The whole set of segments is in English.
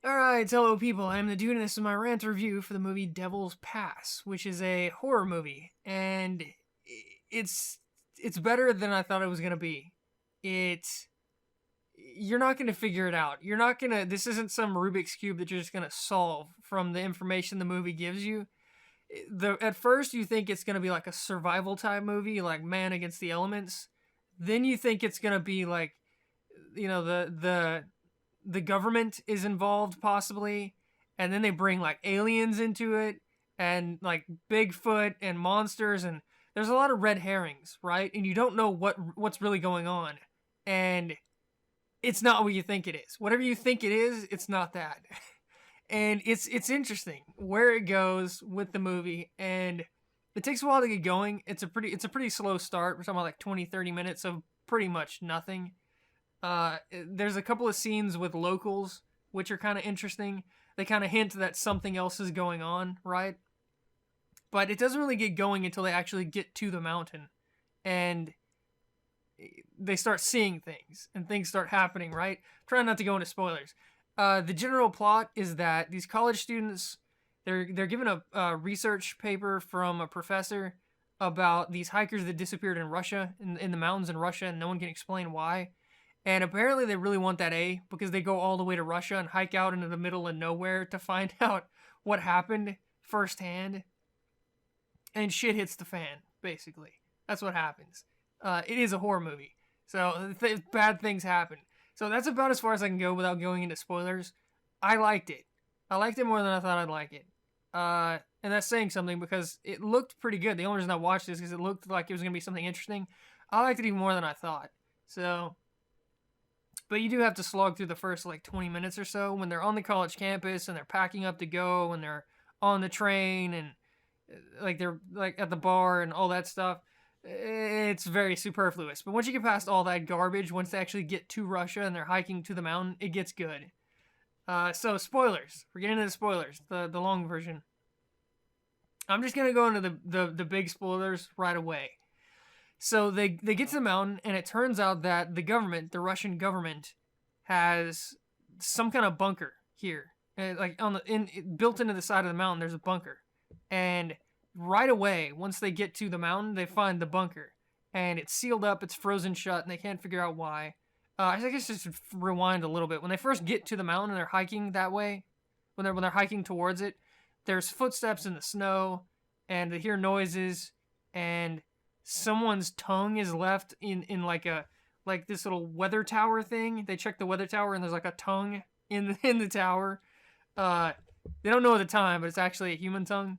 Alright, hello people, I'm the dude and this is my rant review for the movie Devil's Pass, which is a horror movie, and it's it's better than I thought it was gonna be. It's You're not gonna figure it out. This isn't some Rubik's Cube that you're just gonna solve from the information the movie gives you. At first you think it's gonna be like a survival type movie, like Man Against the Elements. Then you think it's gonna be like, the government is involved possibly, and then they bring like aliens into it and like Bigfoot and monsters, and there's a lot of red herrings, right? And you don't know what's really going on, and it's not what you think it is. Whatever you think it is, it's not that. And it's interesting where it goes with the movie, and it takes a while to get going. It's a pretty slow start. We're talking about like 20-30 minutes of pretty much nothing. There's a couple of scenes with locals, which are kind of interesting. They kind of hint that something else is going on, right? But it doesn't really get going until they actually get to the mountain. And they start seeing things, and things start happening, right? Trying not to go into spoilers. The general plot is that these college students, they're given a research paper from a professor about these hikers that disappeared in Russia, in the mountains in Russia, and no one can explain why. And apparently they really want that A because they go all the way to Russia and hike out into the middle of nowhere to find out what happened firsthand. And shit hits the fan, basically. That's what happens. It is a horror movie, so bad things happen. So that's about as far as I can go without going into spoilers. I liked it. I liked it more than I thought I'd like it. And that's saying something because it looked pretty good. The only reason I watched this is because it looked like it was going to be something interesting. I liked it even more than I thought. So... But you do have to slog through the first like 20 minutes or so when they're on the college campus and they're packing up to go and they're on the train and like they're like at the bar and all that stuff. It's very superfluous. But once you get past all that garbage, once they actually get to Russia and they're hiking to the mountain, it gets good. So spoilers. We're getting into the spoilers, the long version. I'm just gonna go into the big spoilers right away. So they get to the mountain, and it turns out that the Russian government, has some kind of bunker here, and like built into the side of the mountain. There's a bunker, and right away, once they get to the mountain, they find the bunker, and it's sealed up, it's frozen shut, and they can't figure out why. I guess just rewind a little bit. When they first get to the mountain and they're hiking that way, when they're hiking towards it, there's footsteps in the snow, and they hear noises, and someone's tongue is left in like this little weather tower thing. They check the weather tower and there's like a tongue in the tower. They don't know at the time, but it's actually a human tongue.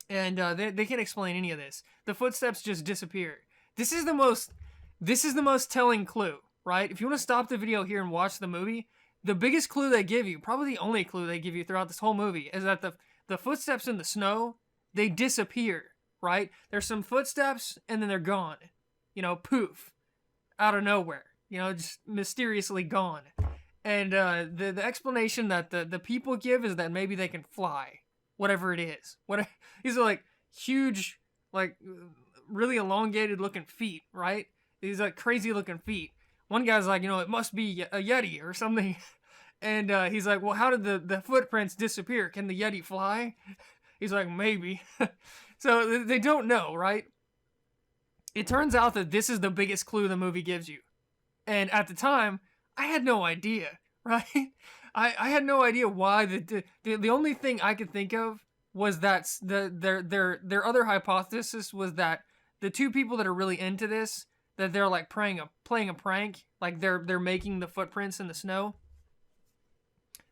And they can't explain any of this. The footsteps just disappear. This is the most telling clue, right? If you want to stop the video here and watch the movie, the biggest clue they give you, probably the only clue they give you throughout this whole movie, is that the footsteps in the snow, they disappear. Right? There's some footsteps, and then they're gone. Poof. Out of nowhere. Just mysteriously gone. And the explanation that the people give is that maybe they can fly. Whatever it is. These are like huge, like really elongated looking feet, right? These like crazy looking feet. One guy's like, it must be a Yeti or something. And he's like, well, how did the footprints disappear? Can the Yeti fly? He's like, maybe. So they don't know, right? It turns out that this is the biggest clue the movie gives you. And at the time, I had no idea, right? I had no idea why. The only thing I could think of was that their other hypothesis was that the two people that are really into this, that they're like playing a prank, like they're making the footprints in the snow.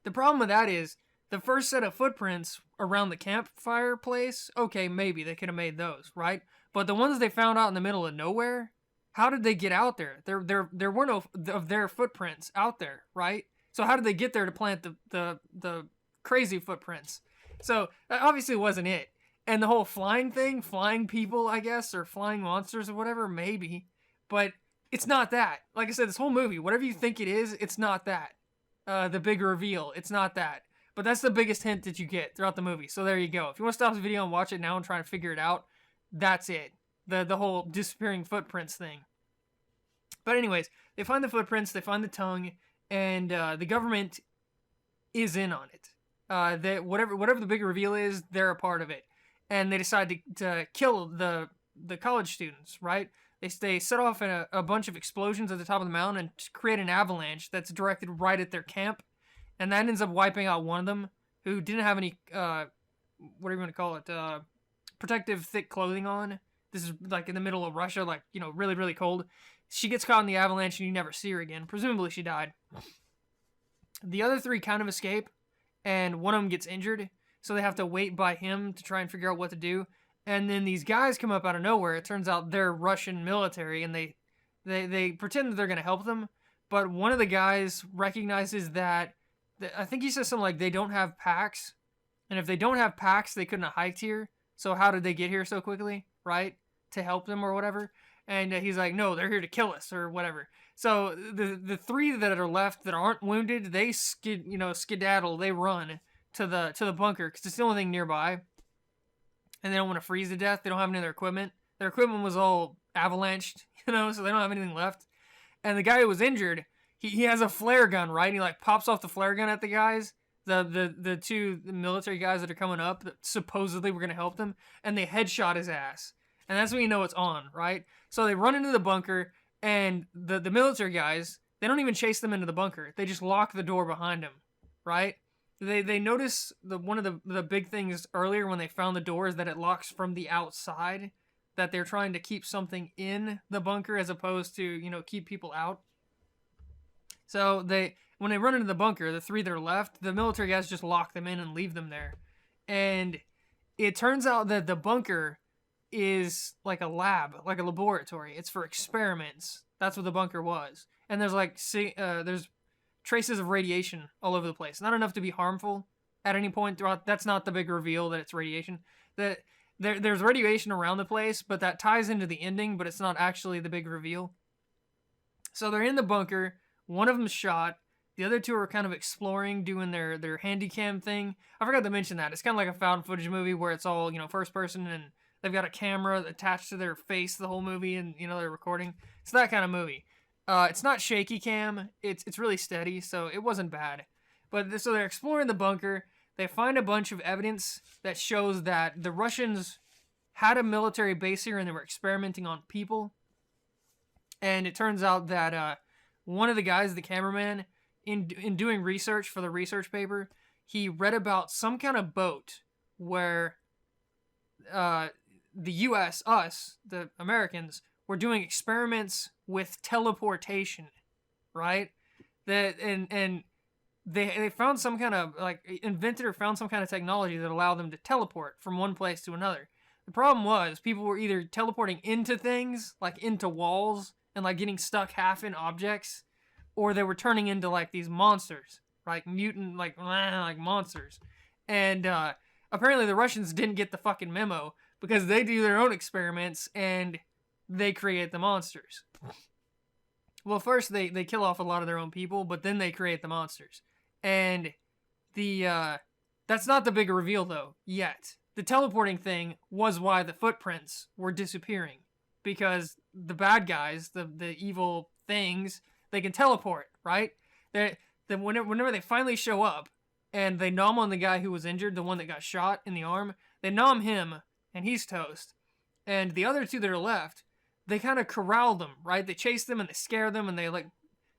The problem with that is, the first set of footprints around the campfire place, okay, maybe they could have made those, right? But the ones they found out in the middle of nowhere, how did they get out there? There were no of their footprints out there, right? So how did they get there to plant the crazy footprints? So that obviously wasn't it. And the whole flying thing, flying people, I guess, or flying monsters or whatever, maybe. But it's not that. Like I said, this whole movie, whatever you think it is, it's not that. The big reveal, it's not that. But that's the biggest hint that you get throughout the movie. So there you go. If you want to stop the video and watch it now and try to figure it out, that's it. The whole disappearing footprints thing. But anyways, they find the footprints, they find the tongue, and the government is in on it. That whatever the big reveal is, they're a part of it, and they decide to kill the college students. Right? They set off a bunch of explosions at the top of the mountain and create an avalanche that's directed right at their camp, and that ends up wiping out one of them who didn't have any what do you want to call it, protective thick clothing on. This is like in the middle of Russia, like, really, really cold. She gets caught in the avalanche and you never see her again. Presumably she died. The other three kind of escape, and one of them gets injured, so they have to wait by him to try and figure out what to do. And then these guys come up out of nowhere. It turns out they're Russian military, and they pretend that they're going to help them. But one of the guys recognizes that, I think he says something like they don't have packs. And if they don't have packs, they couldn't have hiked here. So how did they get here so quickly, right? To help them or whatever. And he's like, no, they're here to kill us or whatever. So the three that are left that aren't wounded, they skedaddle, they run to the bunker because it's the only thing nearby. And they don't want to freeze to death. They don't have any of their equipment. Their equipment was all avalanched, so they don't have anything left. And the guy who was injured, he has a flare gun, right? And he like pops off the flare gun at the guys. The two military guys that are coming up that supposedly were going to help them, and they headshot his ass. And that's when you know it's on, right? So they run into the bunker, and the military guys, they don't even chase them into the bunker. They just lock the door behind them, right? They notice one of the big things earlier when they found the door is that it locks from the outside, that they're trying to keep something in the bunker as opposed to, keep people out. So when they run into the bunker, the three that are left, the military guys just lock them in and leave them there. And it turns out that the bunker is like a lab, like a laboratory. It's for experiments. That's what the bunker was. And there's there's traces of radiation all over the place. Not enough to be harmful at any point throughout. That's not the big reveal that it's radiation. There's radiation around the place, but that ties into the ending, but it's not actually the big reveal. So they're in the bunker. One of them's shot. The other two are kind of exploring, doing their handy cam thing. I forgot to mention that. It's kind of like a found footage movie where it's all, first person, and they've got a camera attached to their face the whole movie, and, they're recording. It's that kind of movie. It's not shaky cam. It's really steady, so it wasn't bad. But so they're exploring the bunker. They find a bunch of evidence that shows that the Russians had a military base here and they were experimenting on people. And it turns out that one of the guys, the cameraman, in doing research for the research paper, he read about some kind of boat where the U.S., us, the Americans, were doing experiments with teleportation, right? And they found some kind of, invented or found some kind of technology that allowed them to teleport from one place to another. The problem was people were either teleporting into things, like into walls, and getting stuck half in objects, or they were turning into these monsters, mutant, monsters. And apparently the Russians didn't get the fucking memo because they do their own experiments and they create the monsters. Well, first they kill off a lot of their own people, but then they create the monsters. And that's not the big reveal though, yet. The teleporting thing was why the footprints were disappearing. Because the bad guys, the evil things, they can teleport, right? Whenever they finally show up and they nom on the guy who was injured, the one that got shot in the arm, they nom him and he's toast. And the other two that are left, they kind of corral them, right? They chase them and they scare them and they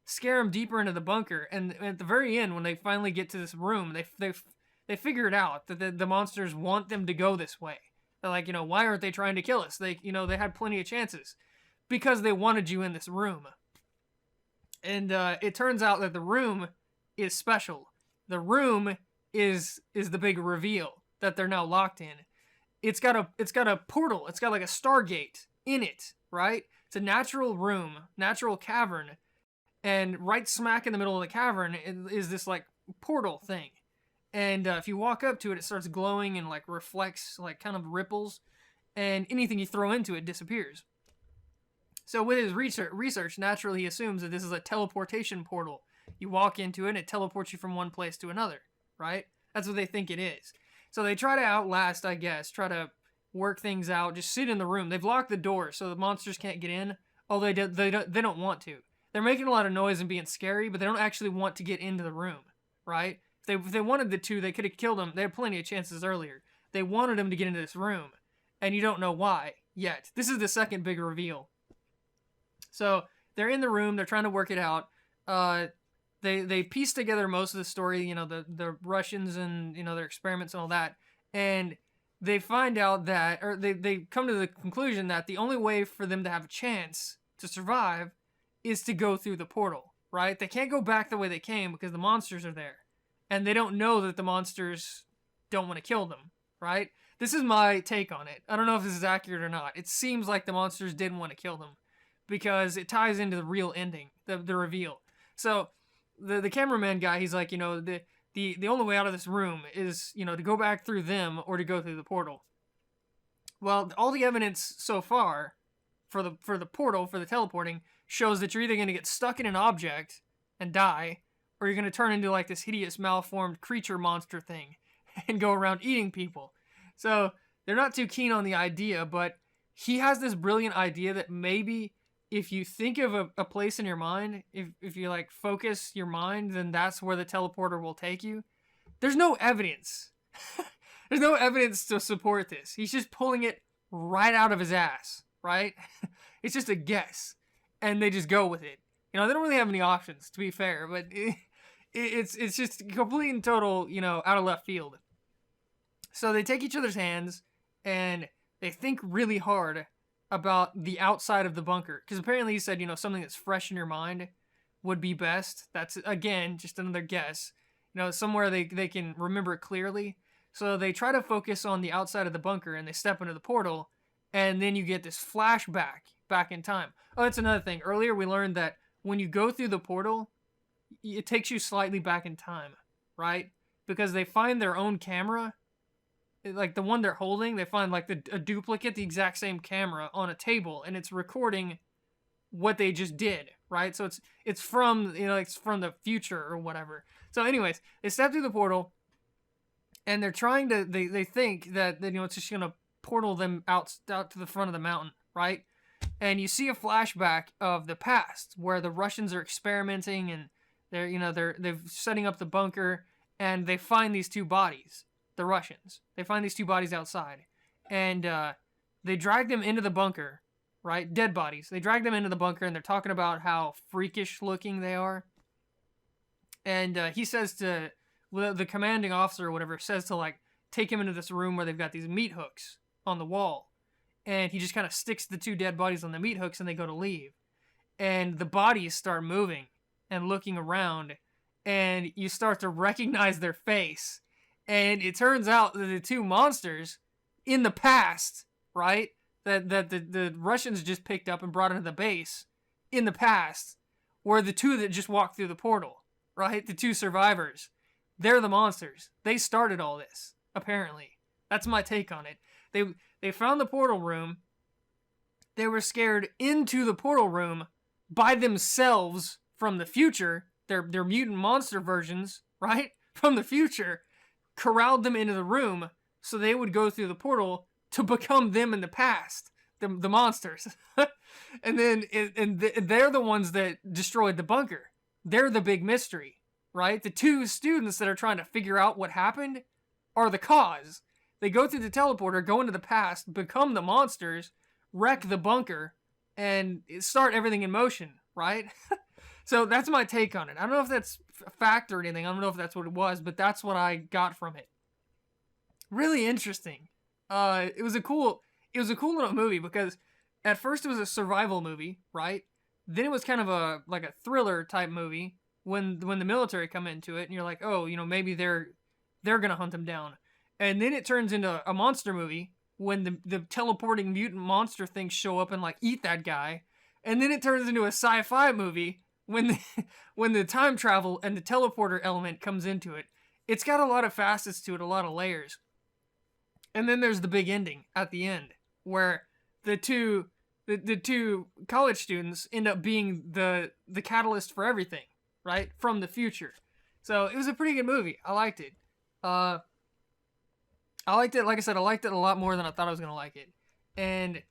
scare them deeper into the bunker. And at the very end, when they finally get to this room, they figure it out that the monsters want them to go this way. They're like, why aren't they trying to kill us? They had plenty of chances because they wanted you in this room. And it turns out that the room is special. The room is the big reveal that they're now locked in. It's got a portal. It's got a Stargate in it, right? It's a natural room, natural cavern, and right smack in the middle of the cavern is this portal thing. And if you walk up to it, it starts glowing and reflects kind of ripples, and anything you throw into it disappears. So with his research, naturally he assumes that this is a teleportation portal. You walk into it and it teleports you from one place to another, right? That's what they think it is. So they try to outlast, I guess, try to work things out, just sit in the room. They've locked the door so the monsters can't get in, although they don't want to. They're making a lot of noise and being scary, but they don't actually want to get into the room, right? If if they wanted the two, they could have killed him. They had plenty of chances earlier. They wanted him to get into this room, and you don't know why yet. This is the second big reveal. So they're in the room. They're trying to work it out. They piece together most of the story. You know, the Russians and, you know, their experiments and all that, and they find out that, or they come to the conclusion that the only way for them to have a chance to survive is to go through the portal, right? They can't go back the way they came because the monsters are there. And they don't know that the monsters don't want to kill them, right? This is my take on it. I don't know if this is accurate or not. It seems like the monsters didn't want to kill them because it ties into the real ending, the reveal. So the cameraman guy, he's like, you know, the only way out of this room is, you know, to go back through them or to go through the portal. Well, all the evidence so far for the portal, for the teleporting, shows that you're either going to get stuck in an object and die, or you're going to turn into like this hideous malformed creature monster thing and go around eating people. So they're not too keen on the idea, but he has this brilliant idea that maybe if you think of a place in your mind, if you like focus your mind, then that's where the teleporter will take you. There's no evidence. There's no evidence to support this. He's just pulling it right out of his ass, right? It's just a guess. And they just go with it. You know, they don't really have any options, to be fair, but it's just complete and total, you know, out of left field. So they take each other's hands and they think really hard about the outside of the bunker. Because apparently he said, you know, something that's fresh in your mind would be best. That's, again, just another guess. You know, somewhere they can remember it clearly. So they try to focus on the outside of the bunker and they step into the portal. And then you get this flashback back in time. Oh, that's another thing. Earlier we learned that when you go through the portal, it takes you slightly back in time, right? Because they find their own camera, like the one they're holding, they find like a duplicate, the exact same camera on a table, and it's recording what they just did, right? So it's from, you know, it's from the future or whatever. So anyways, they step through the portal, and they're trying to, they think that, you know, it's just gonna portal them out to the front of the mountain, right? And you see a flashback of the past where the Russians are experimenting and they're setting up the bunker, and they find these two bodies, the Russians. They find these two bodies outside, and they drag them into the bunker, right? Dead bodies. They drag them into the bunker, and they're talking about how freakish looking they are. And he says to, well, the commanding officer or whatever says to like take him into this room where they've got these meat hooks on the wall. And he just kind of sticks the two dead bodies on the meat hooks and they go to leave. And the bodies start moving and looking around. And you start to recognize their face. And it turns out that the two monsters in the past, right, that the Russians just picked up and brought into the base in the past were the two that just walked through the portal, right? The two survivors. They're the monsters. They started all this, apparently. That's my take on it. They found the portal room. They were scared into the portal room by themselves from the future. Their mutant monster versions, right? From the future, corralled them into the room so they would go through the portal to become them in the past, the monsters. And then they're the ones that destroyed the bunker. They're the big mystery, right? The two students that are trying to figure out what happened are the cause. They go through the teleporter, go into the past, become the monsters, wreck the bunker, and start everything in motion, right? So that's my take on it. I don't know if that's a fact or anything. I don't know if that's what it was, but that's what I got from it. Really interesting. It was a cool little movie because at first it was a survival movie, right? Then it was kind of a thriller type movie when the military come into it, and you're like, oh, you know, maybe they're gonna hunt them down. And then it turns into a monster movie when the teleporting mutant monster things show up and like eat that guy. And then it turns into a sci-fi movie when the time travel and the teleporter element comes into it. It's got a lot of facets to it, a lot of layers. And then there's the big ending at the end where the two college students end up being the catalyst for everything, right? From the future. So it was a pretty good movie. I liked it. I liked it, like I said, I liked it a lot more than I thought I was going to like it. And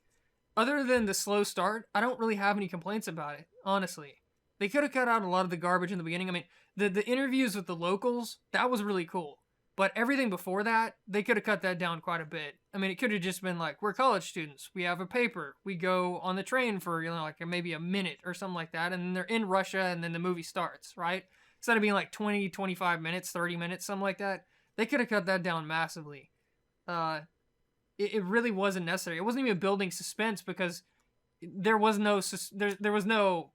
other than the slow start, I don't really have any complaints about it, honestly. They could have cut out a lot of the garbage in the beginning. I mean, The interviews with the locals, that was really cool. But everything before that, they could have cut that down quite a bit. I mean, it could have just been like, we're college students. We have a paper. We go on the train for, like maybe a minute or something like that. And then they're in Russia and then the movie starts, right? Instead of being like 20, 25 minutes, 30 minutes, something like that. They could have cut that down massively. It really wasn't necessary. It wasn't even building suspense because there was no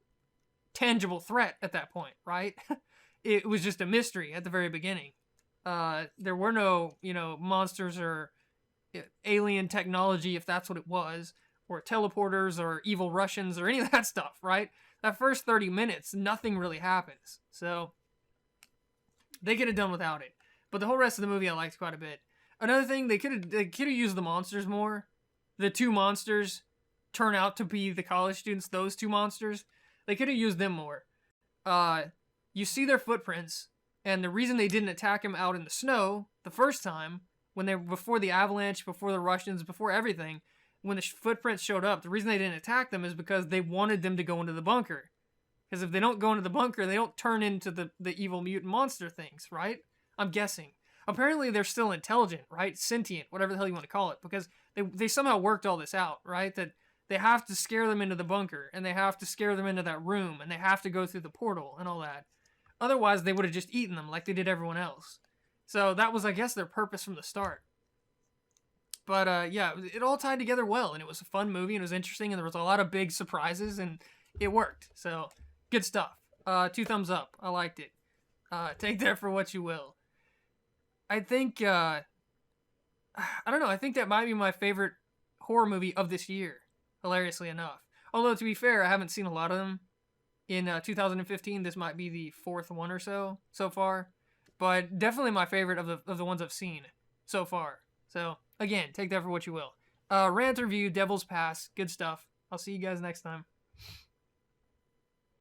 tangible threat at that point, right? It was just a mystery at the very beginning. There were no, monsters or alien technology, if that's what it was, or teleporters or evil Russians or any of that stuff, right? That first 30 minutes, nothing really happens. So they could have done without it. But the whole rest of the movie I liked quite a bit. Another thing, they could have used the monsters more. The two monsters turn out to be the college students, those two monsters. They could have used them more. You see their footprints, and the reason they didn't attack him out in the snow the first time, before the avalanche, before the Russians, before everything, when the footprints showed up, the reason they didn't attack them is because they wanted them to go into the bunker. Because if they don't go into the bunker, they don't turn into the evil mutant monster things, right? I'm guessing. Apparently they're still intelligent, right? Sentient, whatever the hell you want to call it, because they somehow worked all this out, right? That they have to scare them into the bunker, and they have to scare them into that room, and they have to go through the portal and all that. Otherwise, they would have just eaten them like they did everyone else. So that was, I guess, their purpose from the start. But yeah, it all tied together well, and it was a fun movie, and it was interesting, and there was a lot of big surprises, and it worked. So, good stuff. 2 thumbs up. I liked it. Take that for what you will. I think, I don't know, I think that might be my favorite horror movie of this year, hilariously enough. Although, to be fair, I haven't seen a lot of them. In 2015, this might be the 4th one or so far. But definitely my favorite of the ones I've seen so far. So, again, take that for what you will. Rant review, Devil's Pass, good stuff. I'll see you guys next time.